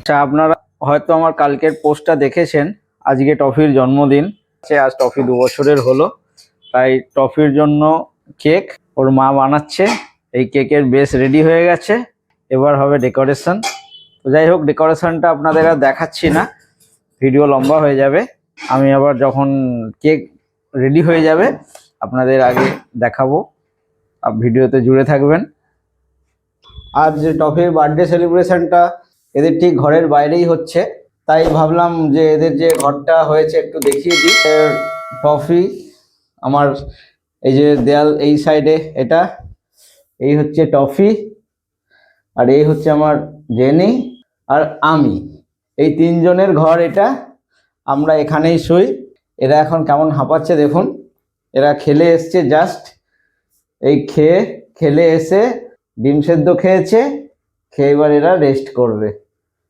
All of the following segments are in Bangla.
আচ্ছা, আপনারা হয়তো আমার কালকের পোস্টটা দেখেছেন। আজকে টফির জন্মদিন, আজ টফি 2 বছরের হলো। তাই টফির জন্য কেক ওর মা বানাচ্ছে। এই কেকের বেস রেডি হয়ে গেছে, এবার হবে ডেকোরেশন। তো যাই হোক, ডেকোরেশনটা আপনাদের আর দেখাচ্ছি না, ভিডিও লম্বা হয়ে যাবে। আমি আবার যখন কেক রেডি হয়ে যাবে আপনাদের আগে দেখাবো, ভিডিওতে জুড়ে থাকবেন। আজ যে টফির বার্থডে সেলিব্রেশনটা এদের ঠিক ঘরের বাইরেই হচ্ছে, তাই ভাবলাম যে এদের যে ঘরটা হয়েছে একটু দেখিয়ে দিই। টফি আমার এই যে দেয়াল এই সাইডে, এটা এই হচ্ছে টফি, আর এই হচ্ছে আমার জেনি আর আমি, এই তিনজনের ঘর এটা। আমরা এখানেই শুই। এরা এখন কেমন হাঁপাচ্ছে দেখুন। এরা খেলে এসছে জাস্ট, এই খেলে এসে ডিম সেদ্ধ খেয়েছে, খেয়ে এবার এরা রেস্ট করবে।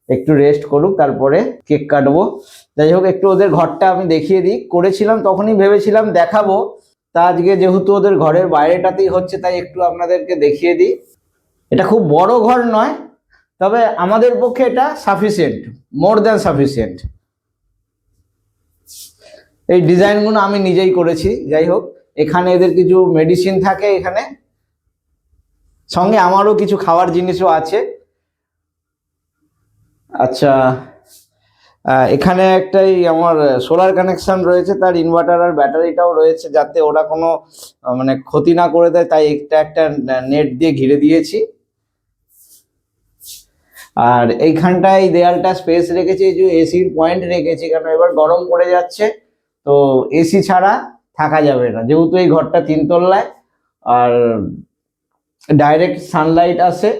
একটু রেস্ট করুক, তারপরে কেক কাটবো। যাই হোক, একটু ওদের ঘরটা আমি দেখিয়ে দিই। করেছিলাম তখনই ভেবেছিলাম দেখাবো, তা আজকে যেহেতু ওদের ঘরের বাইরেটাতেই হচ্ছে তাই একটু আপনাদেরকে দেখিয়ে দিই। এটা খুব বড় ঘর নয়, তবে আমাদের পক্ষে এটা সাফিসিয়েন্ট, মোর দ্যান সাফিসিয়েন্ট। এই ডিজাইনগুলো আমি নিজেই করেছি। যাই হোক, এখানে এদের কিছু মেডিসিন থাকে, এখানে সঙ্গে আমারও কিছু খাওয়ার জিনিসও আছে। আচ্ছা, এখানে একটাই আমার সোলার কানেকশন রয়েছে, তার ইনভার্টার আর ব্যাটারিটাও রয়েছে, যাতে ওরা কোনো মানে ক্ষতি না করে দেয়, তাই একটা নেট দিয়ে ঘিরে দিয়েছি। আর এইখানটায় দেয়ালটা স্পেস রেখেছি, এই যে এসির পয়েন্ট রেখেছি, কারণ এবার গরম পড়ে যাচ্ছে, তো এসি ছাড়া থাকা যাবে না, যেহেতু এই ঘরটা 3 তলায় আর ডাইরেক্ট সানলাইট আসে,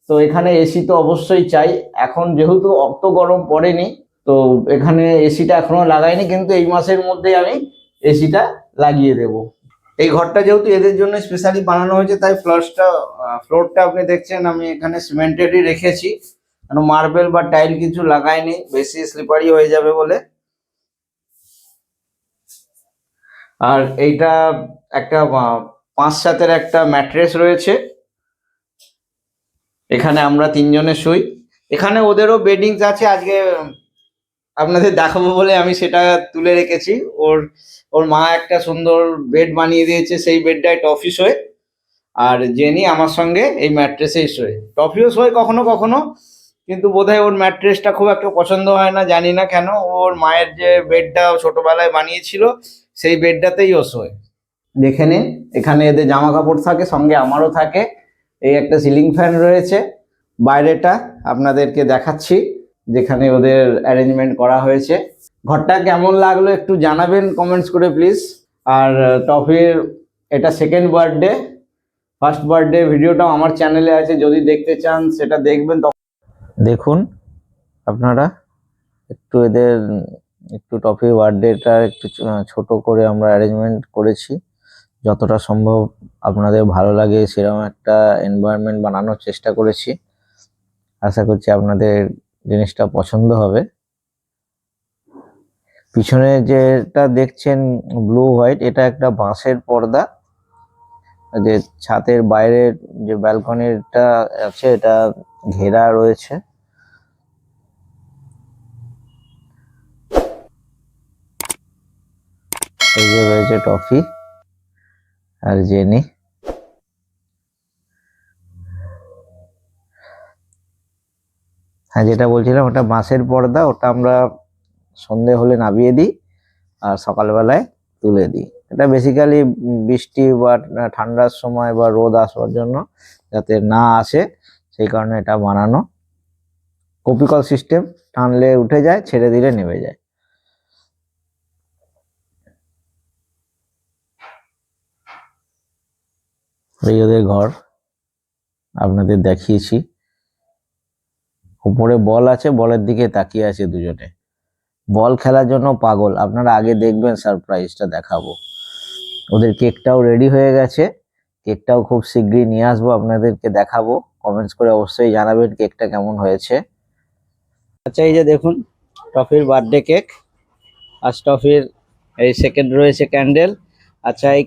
তো এখানে এসি তো অবশ্যই চাই। এখন যেহেতু অত গরম পড়েনি, তো এখানে এসিটা এখনো লাগাইনি, কিন্তু এই মাসের মধ্যে আমি এসিটা লাগিয়ে দেব। এই ঘরটা যেহেতু এদের জন্য স্পেশালি বানানো হয়েছে, তাই ফ্লোরটা আপনি দেখছেন আমি এখানে সিমেন্টেডই রেখেছি, কারণ মার্বেল বা টাইল কিছু লাগাইনি, বেশি স্লিপারি হয়ে যাবে বলে। আর এইটা একটা 5-7-এর একটা ম্যাট্রেস রয়েছে, এখানে আমরা 3 জনে শুই। এখানে ওদেরও বেডিংস আছে, আজকে আপনাদের দেখাবো বলে আমি সেটা তুলে রেখেছি। ওর মা একটা সুন্দর বেড বানিয়ে দিয়েছে, সেই বেডটায় টফি শোয়, আর জেনি আমার সঙ্গে এই ম্যাট্রেসেই শোয়। টফিও শোয় কখনো কখনো, কিন্তু বোধহয় ওর ম্যাট্রেসটা খুব একটা পছন্দ হয় না, জানি না কেন। ওর মায়ের যে বেডটা ছোটবেলায় বানিয়েছিল সেই বেডটাতেই ও শোয়। দেখে নিন, এখানে এদের জামা কাপড় থাকে, সঙ্গে আমারও থাকে। এই একটা সিলিং ফ্যান রয়েছে, বাইরেটা আপনাদেরকে দেখাচ্ছি যেখানে ওদের অ্যারেঞ্জমেন্ট করা হয়েছে। ঘরটা কেমন লাগলো একটু জানাবেন কমেন্টস করে প্লিজ। আর টফির এটা সেকেন্ড বার্থডে, ফার্স্ট বার্থডে ভিডিওটাও আমার চ্যানেলে আছে, যদি দেখতে চান সেটা দেখবেন। দেখুন আপনারা একটু এদের একটু টফির বার্থডেটা একটু ছোট করে আমরা অ্যারেঞ্জমেন্ট করেছি, যতটা সম্ভব আপনাদের ভালো লাগে সেরকম একটা এনভায়রনমেন্ট বানানোর চেষ্টা করেছি। আশা করছি আপনাদের জিনিসটা পছন্দ হবে। পিছনে যেটা দেখছেন ব্লু হোয়াইট, এটা একটা বাঁশের পর্দা, যে ছাদের বাইরের যে ব্যালকনিটা আছে এটা ঘেরা রয়েছে। এই যে রয়েছে টফি আর জেনি। হ্যাঁ, যেটা বলছিলাম ওটা বাঁশের পর্দা, ওটা আমরা সন্ধে হলে নামিয়ে দিই আর সকালবেলায় তুলে দিই। এটা বেসিক্যালি বৃষ্টি বা ঠান্ডার সময় বা রোদ আসবার জন্য যাতে না আসে, সেই কারণে এটা বানানো। কপিকল সিস্টেম, টানলে উঠে যায়, ছেড়ে দিলে নেমে যায়। এই ওদের ঘর আপনাদের দেখিয়েছি। উপরে বল আছে, বলের দিকে তাকিয়ে আছে দুজনে, বল খেলার জন্য পাগল। আপনারা আগে দেখবেন, সারপ্রাইজটা দেখাবো। ওদের কেকটাও রেডি হয়ে গেছে, কেকটাও খুব শীঘ্রই নিয়ে আসবো, আপনাদেরকে দেখাবো। কমেন্টস করে অবশ্যই জানাবেন কেকটা কেমন হয়েছে। আচ্ছা, এই যে দেখুন টফির বার্থডে কেক। আজ টফির এই সেকেন্ড রয়েছে ক্যান্ডেল। আচ্ছা, এই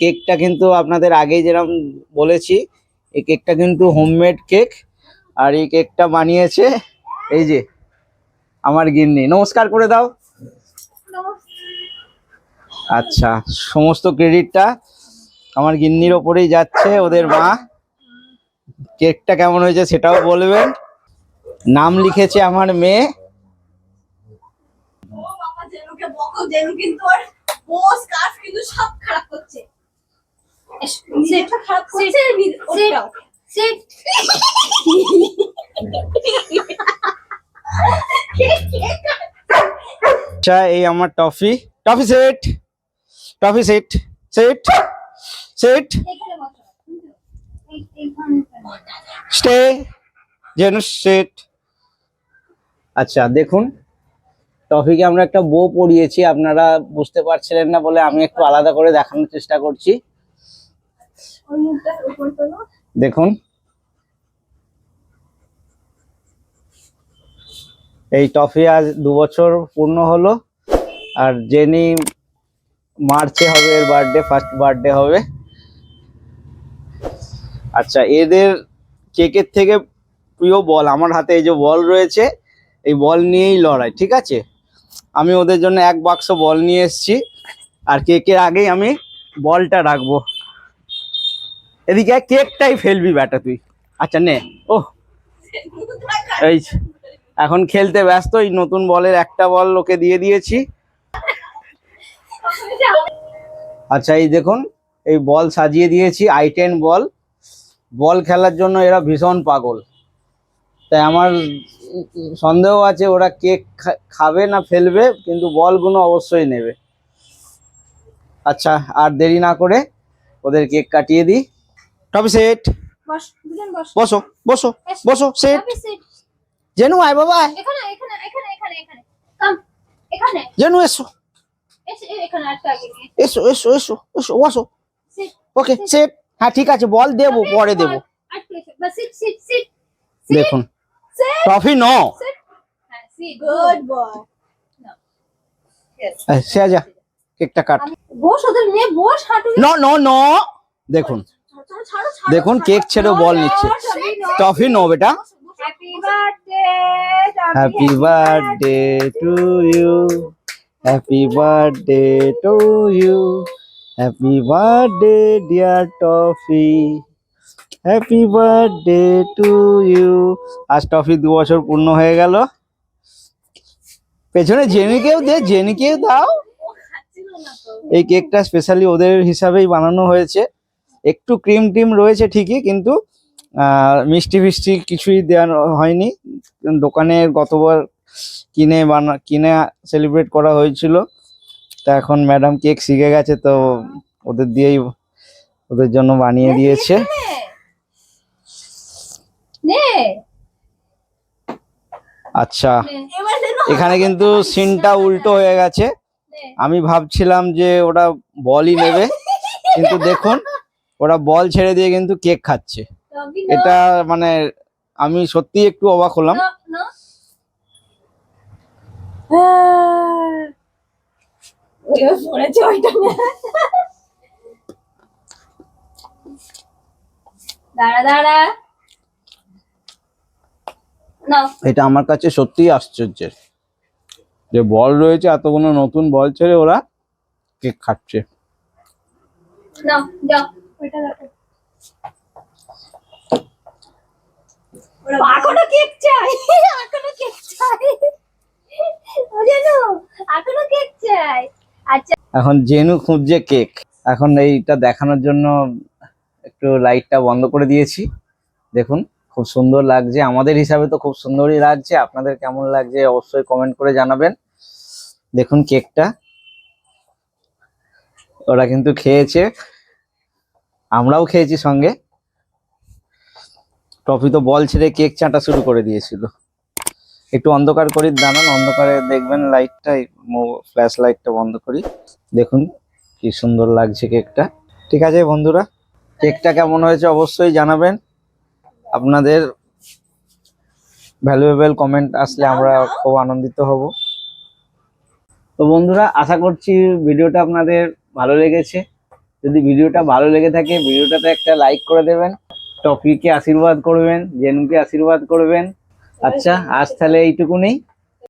কেকটা কিন্তু আপনাদের আগেই যেরকম বলেছি, এই কেকটা কিন্তু হোমমেড কেক। আর এই কেকটা বানিয়েছে এই যে আমার গিন্নি, নমস্কার করে দাও। আচ্ছা, সমস্ত ক্রেডিটটা আমার গিন্নির ওপরেই যাচ্ছে, ওদের মা। কেকটা কেমন হয়েছে সেটাও বলবেন। নাম লিখেছে আমার মেয়ে। আচ্ছা, এই আমার toffee. Toffee set, toffee set, set, set, stay, যেন সেট। আচ্ছা দেখুন, টফিকে আমরা একটা বো পরিয়েছি, আপনারা বুঝতে পারছিলেন না বলে আমি একটু আলাদা করে দেখানোর চেষ্টা করছি। দেখুন, এই টফি আজ 2 বছর পূর্ণ হলো। আর জেনি মার্চে হবে এর বার্থডে, ফার্স্ট বার্থডে হবে। আচ্ছা, এদের কেকের থেকে প্রিয় বল আমার হাতে, এই যে বল রয়েছে, এই বল নিয়েই লড়াই, ঠিক আছে? আমি ওদের জন্য 1 বাক্স বল নিয়ে এসেছি, আর কেকের আগেই আমি বলটা রাখবো। এদিকে কেকটাই ফেলবি ব্যাটা তুই। আচ্ছা নে। ও এই এখন খেলতে ব্যস্ত, এই নতুন বলের একটা বল ওকে দিয়ে দিয়েছি। আচ্ছা এই দেখুন, এই বল সাজিয়ে দিয়েছি, i10 বল। বল খেলার জন্য এরা ভীষণ পাগল, তাই আমার সন্দেহ আছে ওরা কেক খাবে না ফেলবে, কিন্তু বলগুলো অবশ্যই নেবে। আচ্ছা, আর দেরি না করে ওদের কেক কাটিয়ে দিই। টপি সেট, বসো বসো বসো, সেট। জেনু আয় বাবা, জেনু এসো, এসো এসো এসো এসো, বসো। ওকে সেট, হ্যাঁ ঠিক আছে, বল দেবো, পরে দেবো। দেখুন, টফি নো, সে যা, কেকটা কাট। নো নো নো, দেখুন দেখুন, কেক ছেড়ে বল নিচ্ছে। টফি নো বেটা। Happy birthday to you, happy birthday to you, happy birthday dear Toffee, happy birthday to you. আজ টফি 2 বছর পূর্ণ হয়ে গেল। পেছনে জেনিকেও দে, জেনিকেও দাও। এই কেকটা স্পেশালি ওদের হিসাবেই বানানো হয়েছে। একটু ক্রিম টিম রয়েছে ঠিকই, কিন্তু মিষ্টি ফিষ্টি কিছুই দেওয়া হয়নি। দোকানে গতবার কিনে সেলিব্রেট করা হয়েছিল। তা এখন ম্যাডাম কেক শিখে গেছে, তো ওদের দিয়েই ওদের জন্য বানিয়ে দিয়েছে। আচ্ছা, এখানে কিন্তু সিনটা উল্টো হয়ে গেছে। আমি ভাবছিলাম যে ওরা বলই নেবে, কিন্তু দেখুন ওরা বল ছেড়ে দিয়ে কিন্তু কেক খাচ্ছে। এটা মানে আমি সত্যি একটু অবাক হলাম। এটা আমার কাছে সত্যিই আশ্চর্যের যে বল রয়েছে, এতগুলো নতুন বল ছেড়ে ওরা কেক খাচ্ছে। এখনো কেক চাই, এখনো কেক চাই, এখনো কেক চাই। আচ্ছা, এখন জেনু খুঁজছে কেক। এখন এইটা দেখানোর জন্য একটু লাইটটা বন্ধ করে দিয়েছি। দেখুন খুব সুন্দর লাগছে, আমাদের হিসাবে তো খুব সুন্দরই লাগছে। আপনাদের কেমন লাগছে অবশ্যই কমেন্ট করে জানাবেন। দেখুন কেকটা ওরা কিন্তু খেয়েছে, আমরাও খেয়েছি সঙ্গে। টফি তো বল ছেড়ে কেক চাটা শুরু করে দিয়েছিল। একটু অন্ধকার করি, দাঁড়ান, অন্ধকারে দেখবেন লাইটটা, ফ্ল্যাশ লাইটটা বন্ধ করি। দেখুন কি সুন্দর লাগছে কেকটা। ঠিক আছে বন্ধুরা, কেকটা কেমন হয়েছে অবশ্যই জানাবেন। আপনাদের ভ্যালুয়েবল কমেন্ট আসলে আমরা খুব আনন্দিত হব। তো বন্ধুরা, আশা করছি ভিডিওটা আপনাদের ভালো লেগেছে। যদি ভিডিওটা ভালো লেগে থাকে ভিডিওটাতে একটা লাইক করে দেবেন, টপিকে আশীর্বাদ করবেন, জেনুকে আশীর্বাদ করবেন। আচ্ছা আজ তাহলে এইটুকুনি।